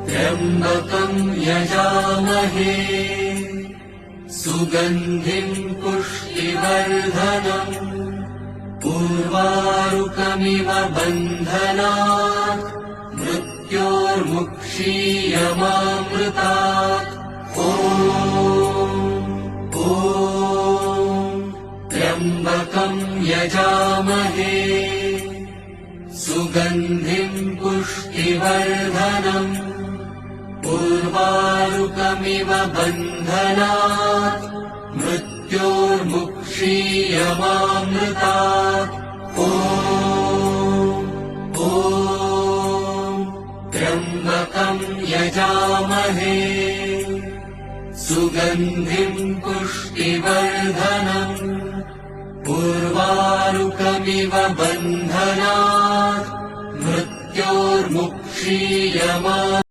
त्र्यम्बकं यजामहे सुगन्धिं पुष्टिवर्धनम् उर्वारुकमिव बन्धनात् मृत्योर्मुक्षीयमामृतात् त्र्यम्बकं यजामहे सुगन्धिं पुष्टिवर्धनम् उर्वारुकमिव बन्धनात् मृत्योर्मुक्षीयमामृतात् त्र्यम्बकं यजामहे सुगन्धिं पुष्टिवर्धनम् उर्वारुकमिव बन्धनात् मृत्योर्मुक्षीयमामृतात्